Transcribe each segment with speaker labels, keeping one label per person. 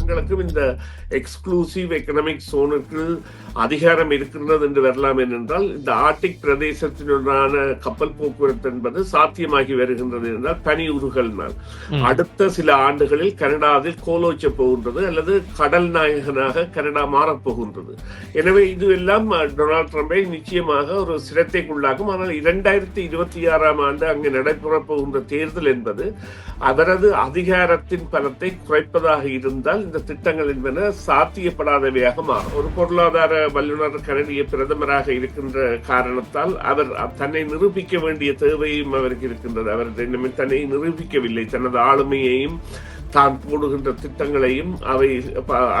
Speaker 1: தங்களுக்கும் இந்த exclusive economic சோனுக்கு அதிகாரம் இருக்கின்றது என்று வரலாம் என்றால் இந்த ஆர்டிக் பிரதேசத்தினுடான கப்பல் போக்குவரத்து என்பது சாத்தியமாகி வருகின்றது என்றால் பனி உருகல்னால் அடுத்த சில ஆண்டுகளில் கனடாவில் கோலோச்ச போகின்றது அல்லது கடல் நாயகனாக கனடா மாறப்போகின்றது. எனவே இதுவெல்லாம் டொனால்ட் ட்ரம்பை நிச்சயமாக ஒரு சிரத்தைக்குள்ளாகும். ஆனால் 2026 ஆண்டு அங்கு நடைபெறப் போகின்ற தேர்தல் என்பது அவரது அதிகாரத்தின் பலத்தை குறைப்பதாக இருந்தால் இந்த திட்டங்கள் என்பன சாத்தியப்படாதவையாக மாறும். ஒரு பொருளாதார வல்லுநர் கனடிய பிரதமராக இருக்கின்ற காரணத்தால் அவர் தன்னை நிரூபிக்க வேண்டிய தேவையும் அவருக்கு இருக்கின்றது. அவர் தன்னை நிரூபிக்கவில்லை. தனது ஆளுமையையும் தான் போடுகின்ற திட்டங்களையும் அவை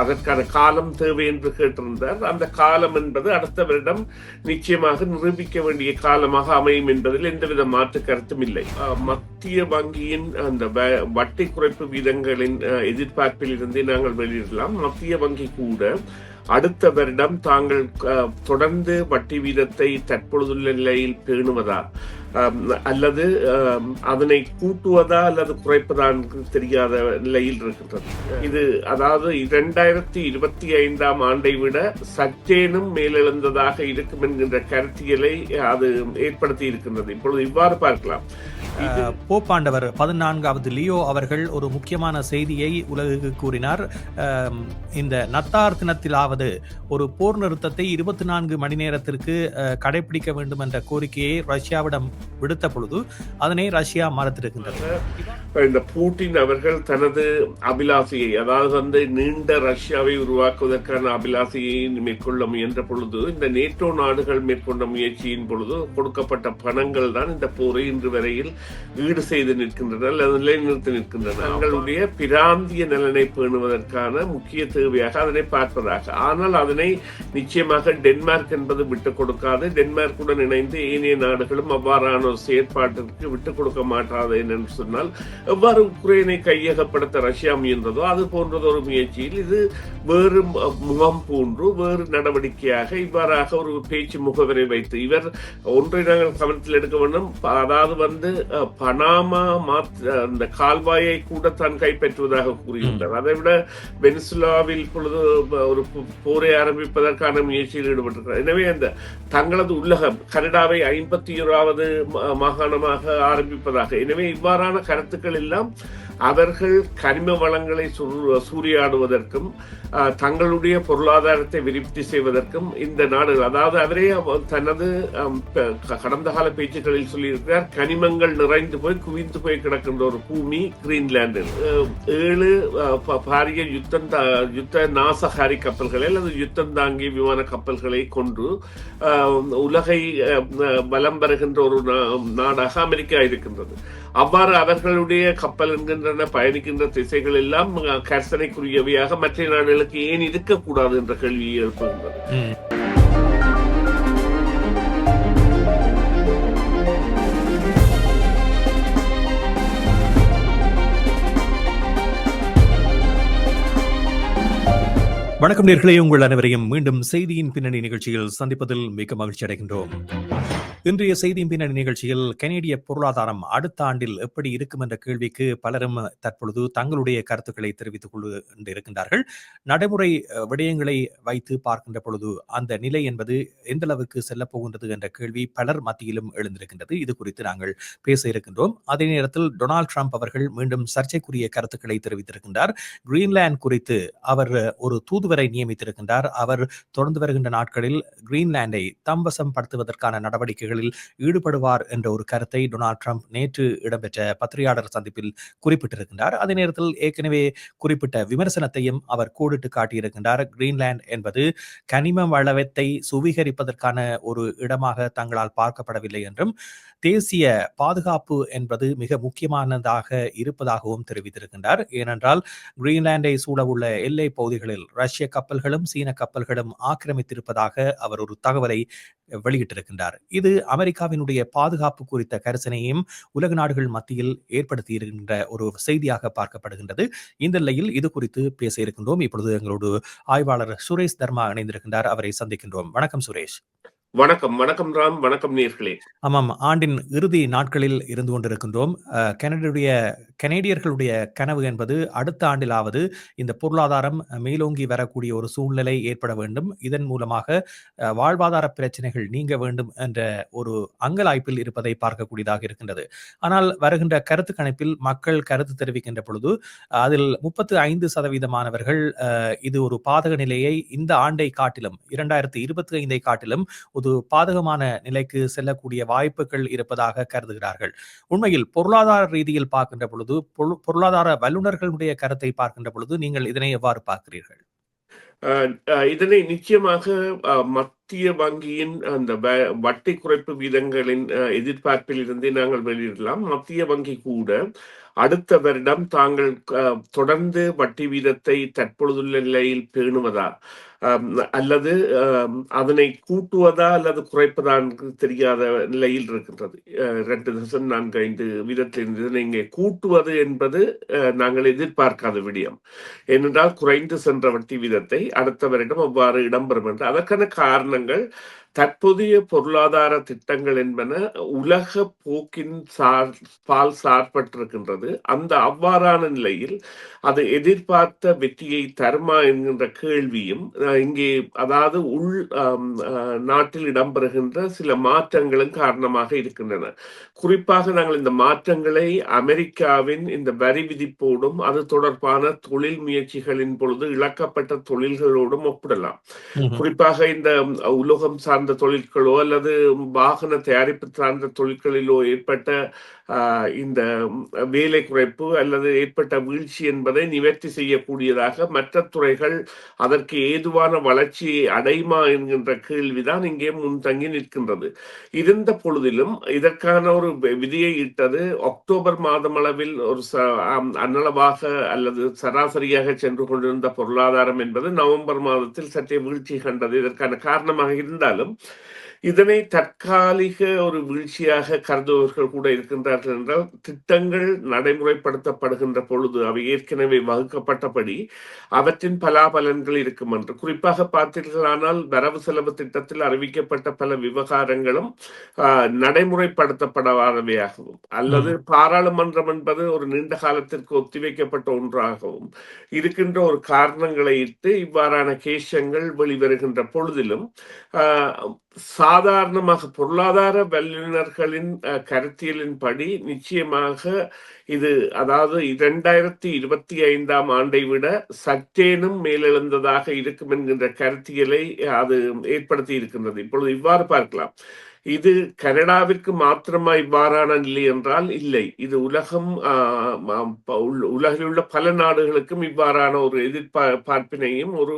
Speaker 1: அதற்கான காலம் தேவை என்று கேட்டிருந்தார். அந்த காலம் என்பது அடுத்த வருடம் நிச்சயமாக நிரூபிக்க வேண்டிய காலமாக அமையும் என்பதில் எந்தவித மாற்று கருத்தும் இல்லை. மத்திய வங்கியின் அந்த வட்டி குறைப்பு வீதங்களின் எதிர்பார்ப்பில் இருந்தே நாங்கள் வெளியிடலாம். மத்திய வங்கி கூட அடுத்த வருடம் தாங்கள் தொடர்ந்து வட்டி வீதத்தை தற்பொழுதுள்ள நிலையில் பேணுவதா அல்லது அதனை கூட்டுவதா அல்லது குறைப்பதா தெரியாத நிலையில் இருக்கின்றது. இது அதாவது 2025 ஆண்டை விட சற்றேனும் மேலெழுந்ததாக இருக்கும் என்கின்ற கருத்தியலை அது ஏற்படுத்தி இருக்கின்றது. இப்பொழுது இவ்வாறு பார்க்கலாம்.
Speaker 2: போப்பாண்டவர் 14வது லியோ அவர்கள் ஒரு முக்கியமான செய்தியை உலகுக்கு கூறினார். இந்த நத்தார் தினத்திலாவது ஒரு போர் நிறுத்தத்தை 24 மணி நேரத்திற்கு கடைபிடிக்க வேண்டும் என்ற கோரிக்கையை ரஷ்யாவிடம் விடுத்த பொழுது அதனை ரஷ்யா மறுத்திருக்கின்றது.
Speaker 1: இந்த பூட்டின் அவர்கள் தனது அபிலாசையை, அதாவது நீண்ட ரஷ்யாவை உருவாக்குவதற்கான அபிலாசையை மேற்கொள்ள முயன்ற பொழுது இந்த நேட்டோ நாடுகள் மேற்கொண்ட முயற்சியின் பொழுது கொடுக்கப்பட்ட பணங்கள் தான் இந்த போரை இன்று வரையில் ஈடு செய்து நிற்கின்றன அல்லது நிலைநிறுத்தி நிற்கின்றன. தங்களுடைய பிராந்திய நலனை பேணுவதற்கான முக்கிய தேவையாக அதனை பார்ப்பதாக. ஆனால் அதனை நிச்சயமாக டென்மார்க் என்பது விட்டுக் கொடுக்காது. டென்மார்க்குடன் இணைந்து ஏனைய நாடுகளும் அவ்வாறான ஒரு செயற்பாட்டிற்கு விட்டுக் கொடுக்க மாட்டாது என்று சொன்னால் எவ்வாறு உக்ரைனை கையகப்படுத்த ரஷ்யா முயன்றதோ அது போன்றது ஒரு முயற்சியில் இது வேறு முகம் போன்று வேறு நடவடிக்கையாக இவ்வாறாக ஒரு பேச்சு முகவரை வைத்து இவர் ஒன்றை நாங்கள் கவனத்தில் எடுக்க வேண்டும். அதாவது பனாமா அந்த கால்வாயை கூட தான் கைப்பற்றுவதாக கூறுகின்றார். அதை விட வெனிசுலாவில் பொழுது ஒரு போரை ஆரம்பிப்பதற்கான முயற்சியில் ஈடுபட்டிருக்கிறார். எனவே அந்த தங்களது உள்ளகம் கனடாவை 51வது மாகாணமாக ஆரம்பிப்பதாக. எனவே இவ்வாறான கருத்துக்கள் எல்லாம் அவர்கள் கனிம வளங்களை சூறையாடுவதற்கும் தங்களுடைய பொருளாதாரத்தை விருத்தி செய்வதற்கும் இந்த நாடுகள், அதாவது அவரே தனது கடந்த கால பேச்சுக்களில் சொல்லியிருக்கிறார், கனிமங்கள் நிறைந்து போய் குவிந்து போய் கிடக்கின்ற ஒரு பூமி கிரீன்லாந்து. 7 பாரிய யுத்த நாசகாரி கப்பல்களை அல்லது யுத்தம் தாங்கிய விமான கப்பல்களை கொண்டு உலகை வலம் வருகின்ற ஒரு நாடாக அமெரிக்கா இருக்கின்றது. அவ்வாறு அவர்களுடைய கப்பல் என்கின்றன பயணிக்கின்ற திசைகள் எல்லாம் கர்சனைக்குரியவையாக மற்ற நாடுகளுக்கு ஏன் இருக்கக்கூடாது என்ற கேள்வியை எழுப்புகின்றது.
Speaker 2: வணக்கம் நேயர்களே, உங்கள் அனைவரையும் மீண்டும் செய்தியின் பின்னணி நிகழ்ச்சியில் சந்திப்பதில் மிக மகிழ்ச்சி அடைகின்றோம். இன்றைய செய்தியின் பின்னணி நிகழ்ச்சியில் கனேடிய பொருளாதாரம் அடுத்த ஆண்டில் எப்படி இருக்கும் என்ற கேள்விக்கு பலரும் தற்பொழுது தங்களுடைய கருத்துக்களை தெரிவித்துக் கொண்டிருக்கின்றார்கள். நடைமுறை விடயங்களை வைத்து பார்க்கின்ற பொழுது அந்த நிலை என்பது எந்த அளவுக்கு செல்லப் போகின்றது என்ற கேள்வி பலர் மத்தியிலும் எழுந்திருக்கின்றது. இது குறித்து நாங்கள் பேச இருக்கின்றோம். அதே நேரத்தில் டொனால்ட் ட்ரம்ப் அவர்கள் மீண்டும் சர்ச்சைக்குரிய கருத்துக்களை தெரிவித்திருக்கின்றார். கிரீன்லாந்து குறித்து அவர் ஒரு தூதுவரை நியமித்திருக்கின்றார். அவர் தொடர்ந்து வருகின்ற நாட்களில் கிரீன்லாந்தை தம்வசம் படுத்துவதற்கான நடவடிக்கைகளில் ஈடுபடுவார் என்ற ஒரு கருத்தை டொனால்ட் ட்ரம்ப் நேற்று இடம்பெற்ற பத்திரிகையாளர் சந்திப்பில் குறிப்பிட்டிருக்கின்றார். அதே நேரத்தில் ஏற்கனவே குறிப்பிட்ட விமர்சனத்தையும் அவர் கோடிட்டு காட்டியிருக்கின்றார். கிரீன்லாந்து என்பது கனிம வளத்தை சுவீகரிப்பதற்கான ஒரு இடமாக தங்களால் பார்க்கப்படவில்லை என்றும் தேசிய பாதுகாப்பு என்பது மிக முக்கியமானதாக இருப்பதாகவும் தெரிவித்திருக்கின்றார். ஏனென்றால் கிரீன்லாந்தை சூழவுள்ள எல்லை பகுதிகளில் ரஷ்ய கப்பல்களும் சீன கப்பல்களும் ஆக்கிரமித்திருப்பதாக அவர் ஒரு தகவலை வெளியிட்டிருக்கின்றார். இது அமெரிக்காவினுடைய பாதுகாப்பு குறித்த கரிசனையும் உலக நாடுகள் மத்தியில் ஏற்படுத்தி இருக்கின்ற ஒரு செய்தியாக பார்க்கப்படுகின்றது. இந்த நிலையில் இது குறித்து பேச இருக்கின்றோம். இப்பொழுது எங்களோடு ஆய்வாளர் சுரேஷ் தர்மா இணைந்திருக்கின்றார். அவரை சந்திக்கின்றோம். வணக்கம் சுரேஷ்.
Speaker 1: வணக்கம், வணக்கம் ராம், வணக்கம் நேர்களே.
Speaker 2: ஆமாம், ஆண்டின் இறுதி நாட்களில் இருந்து கொண்டிருக்கின்றோம். கனேடியர்களுடைய கனவு என்பது அடுத்த ஆண்டிலாவது இந்த பொருளாதாரம் மேலோங்கி வரக்கூடிய ஒரு சூழ்நிலை ஏற்பட வேண்டும். இதன் மூலமாக வாழ்வாதார பிரச்சனைகள் நீங்க வேண்டும் என்ற ஒரு அங்கலாய்ப்பில் இருப்பதை பார்க்கக்கூடியதாக இருக்கின்றது. ஆனால் வருகின்ற கருத்து கணிப்பில் மக்கள் கருத்து தெரிவிக்கின்ற பொழுது, அதில் 35% இது ஒரு பாதக நிலையை இந்த ஆண்டை காட்டிலும் 2025 காட்டிலும் ஒரு பாதகமான நிலைக்கு செல்லக்கூடிய வாய்ப்புகள் இருப்பதாக கருதுகிறார்கள். உண்மையில் பொருளாதார ரீதியில் பார்க்கின்ற பொழுது, பொருளாதார வல்லுநர்களுடைய கருத்தை பார்க்கின்ற பொழுது, நீங்கள் இதனை எவ்வாறு பார்க்கிறீர்கள்?
Speaker 1: இதனை நிச்சயமாக மத்திய வங்கியின் அந்த வட்டி குறைப்பு வீதங்களின் எதிர்பார்ப்பில் இருந்தே நாங்கள் வெளியிடலாம். மத்திய வங்கி கூட அடுத்த வருடம் தாங்கள் தொடர்ந்து வட்டி வீதத்தை தற்பொழுதுள்ள நிலையில் பேணுவதா அல்லது அதனை கூட்டுவதா அல்லது குறைப்பதா என்று தெரியாத நிலையில் இருக்கின்றது. 2.45 வீதத்திலிருந்து இதனை இங்கே கூட்டுவது என்பது நாங்கள் எதிர்பார்க்காத விடயம். ஏனென்றால் குறைந்து சென்ற வட்டி வீதத்தை அடுத்த வருடம் அவ்வாறு இடம்பெறும் என்று அதற்கான காரணங்கள் தற்போதைய பொருளாதார திட்டங்கள் என்பன உலக போக்கின் பால் சார்பட்டிருக்கின்றது. அந்த அவ்வாறான நிலையில் அது எதிர்பார்த்த வெற்றியை தருமா என்கின்ற கேள்வியும் இங்கே அதாவது உள் நாட்டில் இடம்பெறுகின்ற சில மாற்றங்களும் காரணமாக இருக்கின்றன. குறிப்பாக நாங்கள் இந்த மாற்றங்களை அமெரிக்காவின் இந்த வரி விதிப்போடும் அது தொடர்பான தொழில் முயற்சிகளின் பொழுது இழக்கப்பட்ட தொழில்களோடும் ஒப்பிடலாம். குறிப்பாக இந்த உலோகம் சார்ந்த தொழில்களோ அல்லது வாகன தயாரிப்பு சார்ந்த தொழில்களிலோ ஏற்பட்ட இந்த வேலை குறைப்பு அல்லது ஏற்பட்ட வீழ்ச்சி என்பதை நிவர்த்தி செய்யக்கூடியதாக மற்ற துறைகள் அதற்கு ஏதுவான வளர்ச்சியை அடையுமா என்கின்ற கேள்விதான் இங்கே முன்தங்கி நிற்கின்றது. இருந்த பொழுதிலும் இதற்கான ஒரு விதியை இட்டது அக்டோபர் மாதம் அளவில் ஒரு அன்னளவாக அல்லது சராசரியாக சென்று கொண்டிருந்த பொருளாதாரம் என்பது நவம்பர் மாதத்தில் சற்றே வீழ்ச்சி கண்டது. இதற்கான காரணமாக இருந்தாலும் இதனை தற்காலிக ஒரு வீழ்ச்சியாக கருதுவர்கள் கூட இருக்கின்றார்கள் என்றால் திட்டங்கள் நடைமுறைப்படுத்தப்படுகின்ற பொழுது அவை ஏற்கனவே வகுக்கப்பட்டபடி அவற்றின் பலாபலன்கள் இருக்கும் என்று குறிப்பாக பார்த்தீர்களானால் வரவு செலவு திட்டத்தில் அறிவிக்கப்பட்ட பல விவகாரங்களும் நடைமுறைப்படுத்தப்படாதவையாகவும் அல்லது பாராளுமன்றம் என்பது ஒரு நீண்ட காலத்திற்கு ஒத்திவைக்கப்பட்ட ஒன்றாகவும் இருக்கின்ற ஒரு காரணங்களை இட்டு இவ்வாறான கேஷங்கள் வெளிவருகின்ற பொழுதிலும் சாதாரணமாக பொருளாதார வல்லுநர்களின் கருத்தியலின்படி நிச்சயமாக இது அதாவது 2025 ஆண்டை விட சற்றேனும் மேலெழுந்ததாக இருக்கும் என்கின்ற கருத்தியலை அது ஏற்படுத்தி இருக்கின்றது. இப்பொழுது இவ்வாறு பார்க்கலாம். இது கனடாவிற்கு மாத்திரமா இவ்வாறான நிலை என்றால் இல்லை. இது உலகில் உள்ள பல நாடுகளுக்கும் இவ்வாறான ஒரு எதிர்பார்ப்பினையும் ஒரு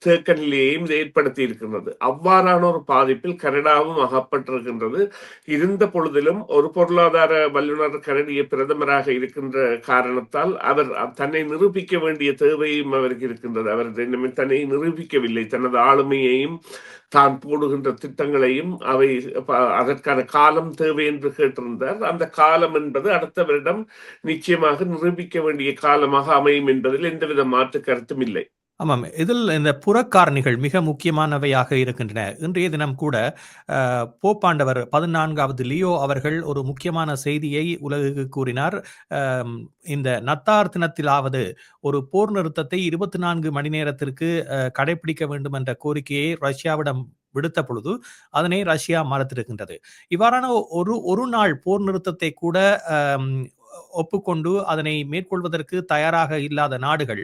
Speaker 1: தேக்க நிலையையும் ஏற்படுத்தி இருக்கின்றது. அவ்வாறான ஒரு பாதிப்பில் கனடாவும் அகப்பட்டிருக்கின்றது. இருந்த பொழுதிலும் ஒரு பொருளாதார வல்லுநர் கனடிய பிரதமராக இருக்கின்ற காரணத்தால் அவர் தன்னை நிரூபிக்க வேண்டிய தேவையும் அவருக்கு இருக்கின்றது. அவர் தன்னை நிரூபிக்கவில்லை. தனது ஆளுமையையும் தான் போடுகின்ற திட்டங்களையும் அவை அதற்கான காலம் தேவை என்று கேட்டிருந்தார். அந்த காலம் என்பது அடுத்த வருடம் நிச்சயமாக நிரூபிக்க வேண்டிய காலமாக அமையும் என்பதில் எந்தவித மாற்று கருத்தும் இல்லை.
Speaker 2: ஆமாம். இதில் இந்த புறக்காரணிகள் மிக முக்கியமானவையாக இருக்கின்றன. இன்றைய தினம் கூட போப்பாண்டவர் 14வது லியோ அவர்கள் ஒரு முக்கியமான செய்தியை உலகுக்கு கூறினார். இந்த நத்தார் தினத்திலாவது ஒரு போர் நிறுத்தத்தை 24 மணி நேரத்திற்கு கடைபிடிக்க வேண்டும் என்ற கோரிக்கையை ரஷ்யாவிடம் விடுத்த பொழுது அதனை ரஷ்யா மறுத்திருக்கின்றது. இவ்வாறான ஒரு நாள் போர் நிறுத்தத்தை கூட ஒப்புக்கொண்டு அதனை மேற்கொள்வதற்கு தயாராக இல்லாத நாடுகள்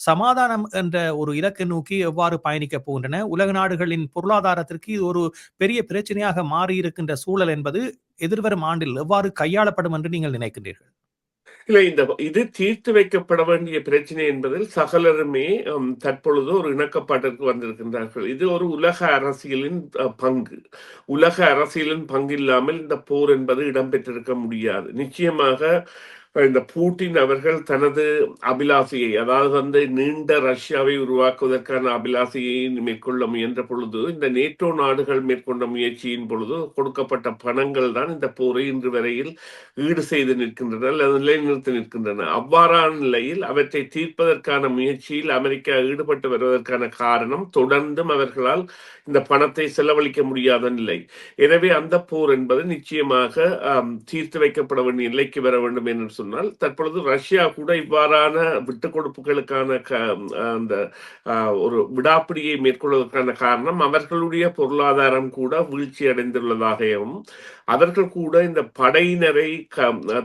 Speaker 2: சமாதானம் என்ற ஒரு இலக்கை நோக்கி எவ்வாறு பயணிக்க போகின்றன? உலக நாடுகளின் பொருளாதாரத்திற்கு இது ஒரு பெரிய பிரச்சனையாக மாறியிருக்கின்ற சூழல் என்பது எதிர்வரும் ஆண்டில் எவ்வாறு கையாளப்படும் என்று நீங்கள் நினைக்கின்றீர்கள்?
Speaker 1: இல்லை, இது தீர்த்து வைக்கப்பட வேண்டிய பிரச்சனை என்பதில் சகலருமே தற்பொழுது ஒரு இணக்கப்பாட்டிற்கு வந்திருக்கின்றார்கள். இது ஒரு உலக அரசியலின் பங்கு. உலக அரசியலின் பங்கு இல்லாமல் இந்த போர் என்பது இடம்பெற்றிருக்க முடியாது. நிச்சயமாக இந்த பூட்டின் அவர்கள் தனது அபிலாசையை, அதாவது நீண்ட ரஷ்யாவை உருவாக்குவதற்கான அபிலாசையை மேற்கொள்ள முயன்ற பொழுது, இந்த நேட்டோ நாடுகள் மேற்கொண்ட முயற்சியின் பொழுது கொடுக்கப்பட்ட பணங்கள் தான் இந்த போரை இன்று வரையில் ஈடு செய்து நிற்கின்றன அல்லது நிலைநிறுத்தி நிற்கின்றன. அவ்வாறான நிலையில் அவற்றை தீர்ப்பதற்கான முயற்சியில் அமெரிக்கா ஈடுபட்டு வருவதற்கான காரணம், தொடர்ந்தும் அவர்களால் இந்த பணத்தை செலவழிக்க முடியாத நிலை. எனவே அந்த போர் என்பது நிச்சயமாக தீர்த்து வைக்கப்பட வேண்டிய நிலைக்கு வர வேண்டும் என்று சொன்னால், தற்பொழுது ரஷ்யா கூட இவ்வாறான விட்டுக் கொடுப்புகளுக்கான அந்த ஒரு விடாப்பிடியை மேற்கொள்வதற்கான காரணம், அவர்களுடைய பொருளாதாரம் கூட வீழ்ச்சி அடைந்துள்ளதாகவும், அவர்கள் கூட இந்த படையினரை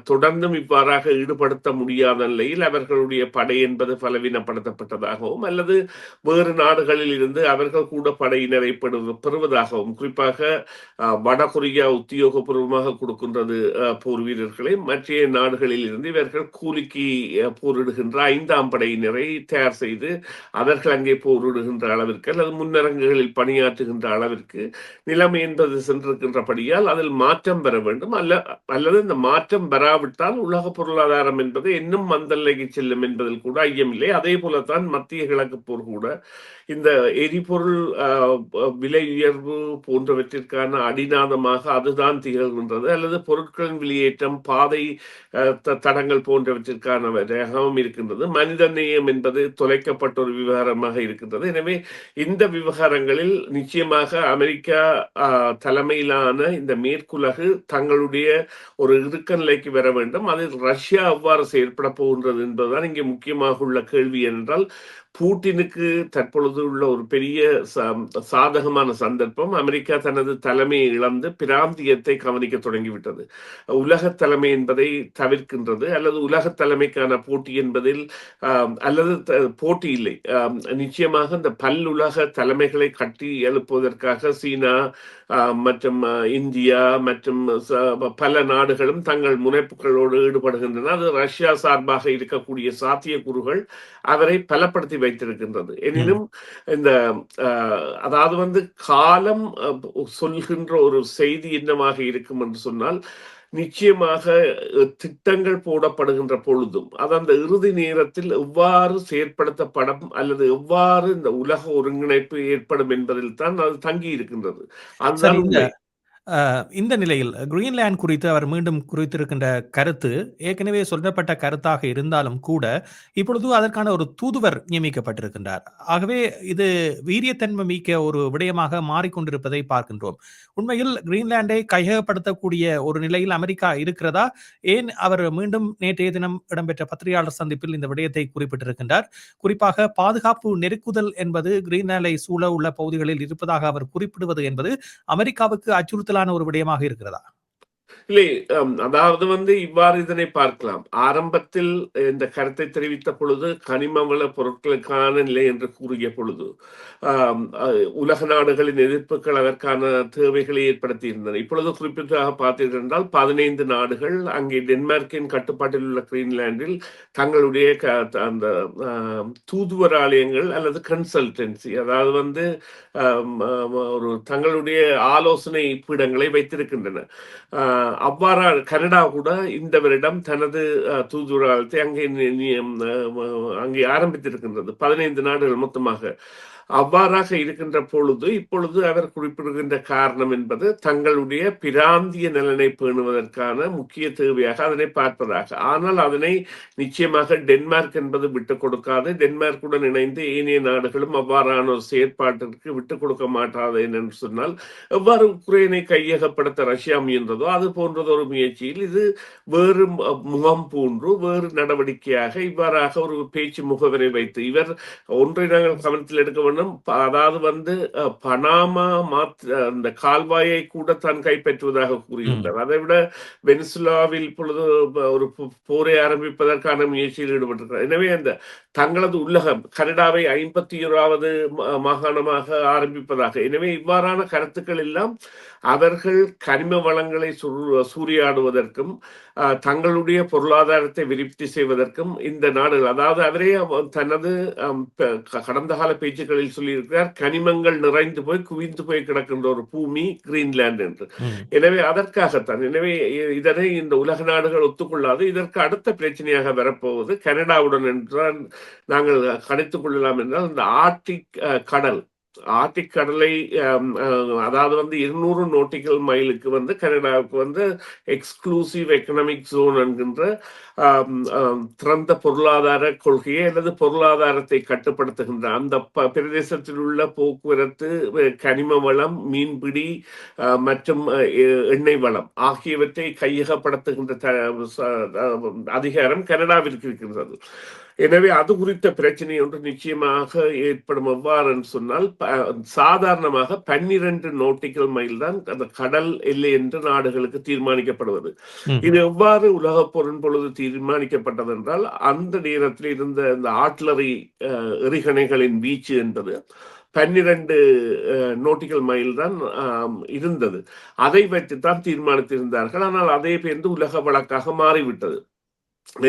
Speaker 1: தொடர்ந்தும் இவ்வாறாக ஈடுபடுத்த முடியாத நிலையில் அவர்களுடைய படை என்பது பலவீனப்படுத்தப்பட்டதாகவும், அல்லது வேறு நாடுகளில் இருந்து அவர்கள் கூட படையினரை பெறுவதாகவும், குறிப்பாக வடகொரியா உத்தியோகபூர்வமாக கொடுக்கின்றது போர் வீரர்களை, மற்ற நாடுகளில் இருந்து இவர்கள் கூலிக்கு போரிடுகின்ற 5ஆம் படையினரை தயார் செய்து அவர்கள் அங்கே போரிடுகின்ற அளவிற்கு அல்லது முன்னரங்குகளில் பணியாற்றுகின்ற அளவிற்கு நிலைமை என்பது சென்றிருக்கின்றபடியால் அதில் மாற்றம் பெற வேண்டும். அல்லது இந்த மாற்றம் பெறாவிட்டால் உலக பொருளாதாரம் என்பது இன்னும் மந்தநிலைக்கு செல்லும் என்பதில் கூட ஐயமில்லை. அதே போலத்தான் மத்திய கிழக்கு போர் கூட இந்த எரிபொருள் விலை உயர்வு போன்றவற்றிற்கான அடிநாதமாக அதுதான் திகழ்கின்றது. அல்லது பொருட்களின் வெளியேற்றம், பாதை தடங்கள் போன்றவற்றிற்கானதாகவும் இருக்கின்றது. மனித நேயம் என்பது தொலைக்கப்பட்ட ஒரு விவகாரமாக இருக்கின்றது. எனவே இந்த விவகாரங்களில் நிச்சயமாக அமெரிக்கா தலைமையிலான இந்த மேற்குலகு தங்களுடைய ஒரு இறுக்க நிலைக்கு வர வேண்டும். அதில் ரஷ்யா அவ்வாறு செயற்பட போகின்றது என்பதுதான் இங்கே முக்கியமாக உள்ள கேள்வி. என்றால் பூட்டினுக்கு தற்பொழுது உள்ள ஒரு பெரிய சாதகமான சந்தர்ப்பம், அமெரிக்கா தனது தலைமையை இழந்து பிராந்தியத்தை கவனிக்க தொடங்கிவிட்டது. உலக தலைமை என்பதை தவிர்க்கின்றது, அல்லது உலக தலைமைக்கான போட்டி என்பதில் அல்லது போட்டி இல்லை. நிச்சயமாக இந்த பல்லுலக தலைமைகளை கட்டி எழுப்புவதற்காக சீனா மற்றும் இந்தியா மற்றும் பல நாடுகளும் தங்கள் முனைப்புகளோடு ஈடுபடுகின்றன. அது ரஷ்யா சார்பாக இருக்கக்கூடிய சாத்தியக்கூறுகள் அவரை பலப்படுத்தி வைத்திருக்கின்றது. எனினும் இந்த அதாவது காலம் சொல்கின்ற ஒரு செய்தி என்னவாக இருக்கும் என்று சொன்னால், நிச்சயமாக திட்டங்கள் போடப்படுகின்ற பொழுதும் அது அந்த இறுதி நேரத்தில் எவ்வாறு செயற்படுத்தப்படும் அல்லது எவ்வாறு இந்த உலக ஒருங்கிணைப்பு ஏற்படும் என்பதில் தான் அது தங்கி இருக்கின்றது. அதுதான் உண்மை.
Speaker 2: இந்த நிலையில் கிரீன்லாந்து குறித்து அவர் மீண்டும் குறித்திருக்கின்ற கருத்து ஏற்கனவே சொல்லப்பட்ட கருத்தாக இருந்தாலும் கூட இப்பொழுது அதற்கான ஒரு தூதுவர் நியமிக்கப்பட்டிருக்கின்றார். ஆகவே இது வீரியத்தன்மை மிக்க ஒரு விடயமாக மாறிக்கொண்டிருப்பதை பார்க்கின்றோம். உண்மையில் கிரீன்லாண்டை கையகப்படுத்தக்கூடிய ஒரு நிலையில் அமெரிக்கா இருக்கிறதா? ஏன் அவர் மீண்டும் நேற்றைய தினம் இடம்பெற்ற பத்திரிகையாளர் சந்திப்பில் இந்த விடயத்தை குறிப்பிட்டிருக்கின்றார்? குறிப்பாக பாதுகாப்பு நெருக்குதல் என்பது கிரீன்லாண்டை சூழ உள்ள பகுதிகளில் இருப்பதாக அவர் குறிப்பிடுவது என்பது அமெரிக்காவுக்கு அச்சுறுத்தலான ஒரு விடயமாக இருக்கிறதா?
Speaker 1: இல்லை, அதாவது இவ்வாறு இதனை பார்க்கலாம். ஆரம்பத்தில் இந்த கருத்தை தெரிவித்த பொழுது கனிம வள பொருட்களுக்கான நிலை என்று கூறிய பொழுது உலக நாடுகளின் எதிர்ப்புகள் அதற்கான தேவைகளை ஏற்படுத்தி இருந்தன. இப்பொழுது குறிப்பிட்டதாக பார்த்தீர்கள் என்றால் 15 நாடுகள் அங்கே டென்மார்க்கின் கட்டுப்பாட்டில் உள்ள கிரீன்லாண்டில் தங்களுடைய அந்த தூதுவராலயங்கள் அல்லது கன்சல்டன்சி, அதாவது ஒரு தங்களுடைய ஆலோசனை பீடங்களை வைத்திருக்கின்றன. அவ்வாறான கனடா கூட இந்த வருடம் தனது தூதுவராலயத்தை அங்கே ஆரம்பித்திருக்கின்றது. 15 நாடுகள் மொத்தமாக. அவ்வாறாக இருக்கின்ற பொழுது இப்பொழுது அவர் குறிப்பிடுகின்ற காரணம் என்பது தங்களுடைய பிராந்திய நலனை பேணுவதற்கான முக்கிய தேவையாக அதனை பார்ப்பதாக. ஆனால் அதனை நிச்சயமாக டென்மார்க் என்பது விட்டுக் கொடுக்காது. டென்மார்க்குடன் இணைந்து ஏனைய நாடுகளும் அவ்வாறான ஒரு செயற்பாட்டிற்கு விட்டுக் கொடுக்க மாட்டாது என்று சொன்னால், எவ்வாறு உக்ரைனை கையகப்படுத்த ரஷ்யா முயன்றதோ அது போன்றது ஒரு முயற்சியில் இது வேறு முகம் போன்று வேறு நடவடிக்கையாக இவ்வாறாக ஒரு பேச்சு முகவரை வைத்து இவர் ஒன்றை நாங்கள் கவனத்தில் எடுக்க வேண்டும். அதாவது பனாமா அந்த கால்வாயை கூட தான் கைப்பற்றுவதாக கூறுகின்றார். அதை விட வெனிசுலாவில் இப்பொழுது ஒரு போரை ஆரம்பிப்பதற்கான முயற்சியில் ஈடுபட்டிருக்கிறார். எனவே அந்த தங்களது உள்ளகம் கனடாவை 51வது மாகாணமாக ஆரம்பிப்பதாக. எனவே இவ்வாறான கருத்துக்கள் எல்லாம் அவர்கள் கனிம வளங்களை சூறையாடுவதற்கும் தங்களுடைய பொருளாதாரத்தை விருத்தி செய்வதற்கும் இந்த நாடுகள், அதாவது அவரே தனது கடந்த கால பேச்சுக்களில் சொல்லியிருக்கிறார், கனிமங்கள் நிறைந்து போய் குவிந்து போய் கிடக்கின்ற ஒரு பூமி கிரீன்லாந்து என்று. எனவே அதற்காகத்தான். எனவே இதனை இந்த உலக நாடுகள் ஒத்துக்கொள்ளாது. இதற்கு அடுத்த பிரச்சனையாக வரப்போவது கனடாவுடன் என்றால் நாங்கள் கணித்துக் கொள்ளலாம் என்றால் இந்த ஆர்டிக் கடலை, அதாவது 200 நோட்டிக்கல் மைலுக்கு கனடாவுக்கு எக்ஸ்க்ளூசிவ் எக்கனாமிக் ஜோன் என்கின்ற திறந்த பொருளாதார கொள்கையை அல்லது பொருளாதாரத்தை கட்டுப்படுத்துகின்ற அந்த பிரதேசத்தில் உள்ள போக்குவரத்து, கனிம வளம், மீன்பிடி மற்றும் எண்ணெய் வளம் ஆகியவற்றை கையகப்படுத்துகின்ற அதிகாரம் கனடாவிற்கு இருக்கின்றது. எனவே அது குறித்த பிரச்சனை ஒன்று நிச்சயமாக ஏற்படும். எவ்வாறு சொன்னால், சாதாரணமாக 12 நோட்டிக்கல் மைல் தான் அந்த கடல் எல்லை என்று நாடுகளுக்கு தீர்மானிக்கப்படுவது. இது எவ்வாறு உலக போரின் பொழுது தீர்மானிக்கப்பட்டது என்றால், அந்த நேரத்தில் இருந்த இந்த ஆர்ட்லரி எறிகணைகளின் வீச்சு என்பது 12 நோட்டிக்கல் மைல் தான் இருந்தது. அதை வைத்துத்தான் தீர்மானித்திருந்தார்கள். ஆனால் அதே பேர்ந்து உலக வழக்காக மாறிவிட்டது.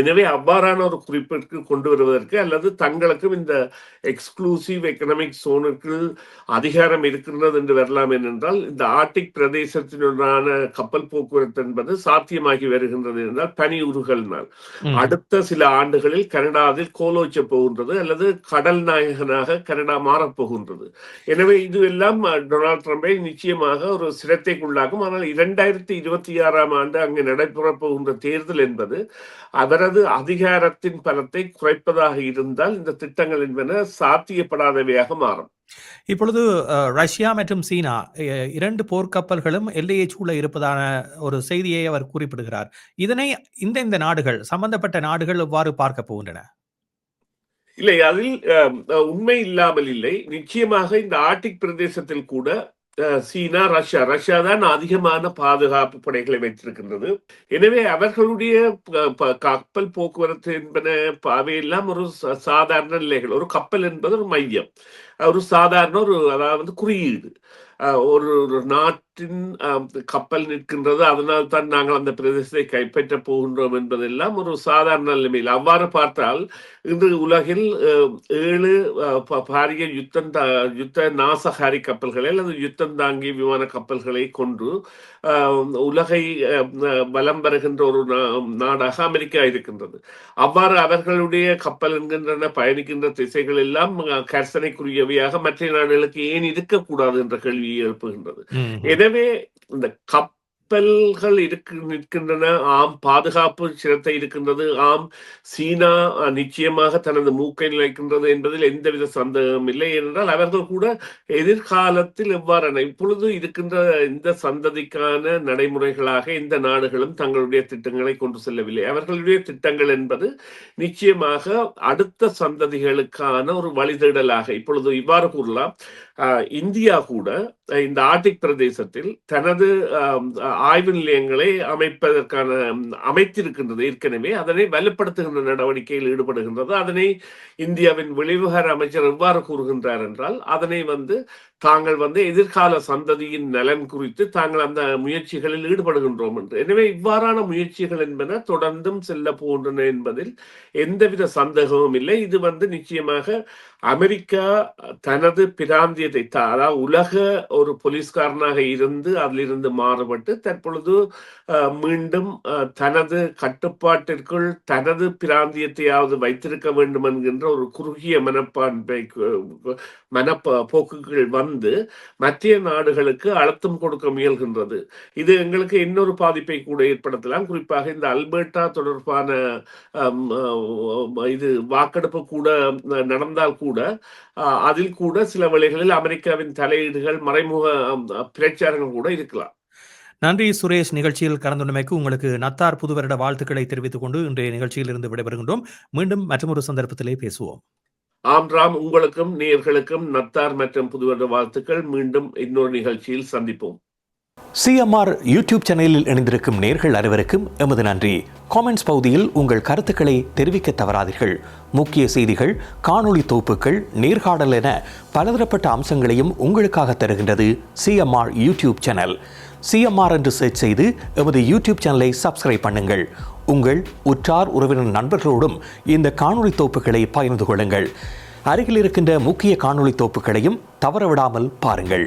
Speaker 1: எனவே அவ்வாறான ஒரு குறிப்பிற்கு கொண்டு வருவதற்கு அல்லது தங்களுக்கும் இந்த எக்ஸ்க்ளூசிவ் எக்கனாமிக் சோனுக்கு அதிகாரம் இருக்கின்றது என்று வரலாம் என்றால், இந்த ஆர்டிக் பிரதேசத்தினுடான கப்பல் போக்குவரத்து என்பது சாத்தியமாகி வருகின்றது என்றால் பனி உருகலினால் அடுத்த சில ஆண்டுகளில் கனடா அதில் கோலோச்ச போகின்றது அல்லது கடல் நாயகனாக கனடா மாறப்போகின்றது. எனவே இதுவெல்லாம் டொனால்ட் ட்ரம்பை நிச்சயமாக ஒரு சிரத்தைக்குள்ளாகும். ஆனால் 2026 ஆண்டு அங்கு நடைபெறப் போகின்ற தேர்தல் என்பது அவரது அதிகாரத்தின் பலத்தை குறைப்பதாக இருந்தால் இந்த திட்டங்கள் என்பன சாத்தியப்படாதவையாக மாறும்.
Speaker 2: இப்பொழுது ரஷ்யா மற்றும் சீனா 2 போர்க்கப்பல்களும் எல்லையை சூழ இருப்பதான ஒரு செய்தியை அவர் குறிப்பிடுகிறார். இதனை இந்த நாடுகள், சம்பந்தப்பட்ட நாடுகள் எவ்வாறு பார்க்க போகின்றன?
Speaker 1: இல்லை, அதில் உண்மை இல்லாமல் இல்லை. நிச்சயமாக இந்த ஆர்டிக் பிரதேசத்தில் கூட சீனா, ரஷ்யா தான் அதிகமான பாதுகாப்பு படைகளை வைத்திருக்கின்றது. எனவே அவர்களுடைய கப்பல் போக்குவரத்து என்பன அவையெல்லாம் ஒரு சாதாரண நிலைகள். ஒரு கப்பல் என்பது ஒரு மையம், ஒரு சாதாரண அதாவது குறியீடு. ஒரு நாட்டின் கப்பல் நிற்கின்றது, அதனால் தான் நாங்கள் அந்த பிரதேசத்தை கைப்பற்ற போகின்றோம் என்பதெல்லாம் ஒரு சாதாரண நிலைமையில். அவ்வாறு பார்த்தால் இன்று உலகில் 7 பாரிய யுத்த நாசகாரி கப்பல்களை அல்லது யுத்தம் தாங்கிய விமான கப்பல்களை கொண்டு உலகை வலம் வருகின்ற ஒரு நாடாக அமெரிக்கா இருக்கின்றது. அவ்வாறு அவர்களுடைய கப்பல் என்கின்றன பயணிக்கின்ற திசைகள் எல்லாம் கர்சனைக்குரியவையாக மற்ற நாடுகளுக்கு ஏன் இருக்கக்கூடாது என்ற கேள்வியை எழுப்புகின்றது. எனவே இந்த கப்பல்கள் நிற்கின்றன. ஆம், பாதுகாப்பு சிரத்தை இருக்கின்றது. ஆம், சீனா நிச்சயமாக தனது மூக்கை நிலைக்கின்றது என்பதில் எந்தவித சந்தேகமும் இல்லை. ஏனென்றால் அவர்கள் கூட எதிர்காலத்தில் எவ்வாறான இப்பொழுது இருக்கின்ற இந்த சந்ததிக்கான நடைமுறைகளாக இந்த நாடுகளும் தங்களுடைய திட்டங்களை கொண்டு செல்லவில்லை. அவர்களுடைய திட்டங்கள் என்பது நிச்சயமாக அடுத்த சந்ததிகளுக்கான ஒரு வழிதேடலாக. இப்பொழுது இவ்வாறு கூறலாம், இந்தியா கூட இந்த ஆர்டிக் பிரதேசத்தில் தனது ஆய்வு நிலையங்களை அமைத்திருக்கின்றது. ஏற்கனவே அதனை வலுப்படுத்துகின்ற நடவடிக்கையில் ஈடுபடுகின்றது. அதனை இந்தியாவின் வெளிவிவகார அமைச்சர் எவ்வாறு கூறுகின்றார் என்றால், அதனை தாங்கள் எதிர்கால சந்ததியின் நலன் குறித்து தாங்கள் அந்த முயற்சிகளில் ஈடுபடுகின்றோம் என்று. எனவே இவ்வாறான முயற்சிகள் என்பன தொடர்ந்தும் செல்ல போகின்றன என்பதில் எந்தவித சந்தேகமும் இல்லை. இது நிச்சயமாக அமெரிக்கா தனது பிராந்தியத்தை, அதாவது உலக ஒரு போலீஸ்காரனாக இருந்து அதிலிருந்து மாறுபட்டு தற்பொழுது மீண்டும் தனது கட்டுப்பாட்டிற்குள் தனது பிராந்தியத்தையாவது வைத்திருக்க வேண்டும் என்கின்ற ஒரு குறுகிய மனப்போக்குகள் மத்திய நாடுகளுக்கு அழுத்தம் கொடுக்க முயல்கின்றது. இது எங்களுக்கு இன்னொரு பாதிப்பை கூட ஏற்படுத்தலாம். குறிப்பாக இந்த அல்பர்டா தொடர்பான இது வாக்கெடுப்பு கூட நடந்தால் கூட அதில் கூட சில வேளைகளில் அமெரிக்காவின் தலையீடுகள், மறைமுக பிரச்சாரங்கள் கூட இருக்கலாம்.
Speaker 2: நன்றி சுரேஷ். நிகழ்ச்சியில் கலந்துள்ளமைக்கு உங்களுக்கு நத்தார் புது வருட வாழ்த்துக்களை தெரிவித்துக் கொண்டு இன்றைய நிகழ்ச்சியில் இருந்து விடைபெறுகின்றோம். மீண்டும் மற்றொரு சந்தர்ப்பத்திலே பேசுவோம்.
Speaker 1: ஆம்ராம், உங்களுக்கும் நேயர்களுக்கும் நத்தார் மற்றும் புது வருட வாழ்த்துக்கள். மீண்டும் இன்னொரு நிகழ்ச்சியில் சந்திப்போம்.
Speaker 2: CMR யூடியூப் சேனலில் இணைந்திருக்கும் நேயர்கள் அனைவருக்கும் எமது நன்றி. காமெண்ட்ஸ் பகுதியில் உங்கள் கருத்துக்களை தெரிவிக்க தவறாதீர்கள். முக்கிய செய்திகள், காணொளி தொகுப்புகள், நேர்காணல் என பலதரப்பட்ட அம்சங்களையும் உங்களுக்காக தருகின்றது CMR யூடியூப் சேனல். சிஎம்ஆர் என்று சர்ச் செய்து எமது யூடியூப் சேனலை சப்ஸ்கிரைப் பண்ணுங்கள். உங்கள் உற்றார் உறவினர் நண்பர்களோடும் இந்த காணொளி தொகுப்புகளை பகிர்ந்து கொள்ளுங்கள். அருகில் இருக்கின்ற முக்கிய காணொளி தொகுப்புகளையும் தவறவிடாமல் பாருங்கள்.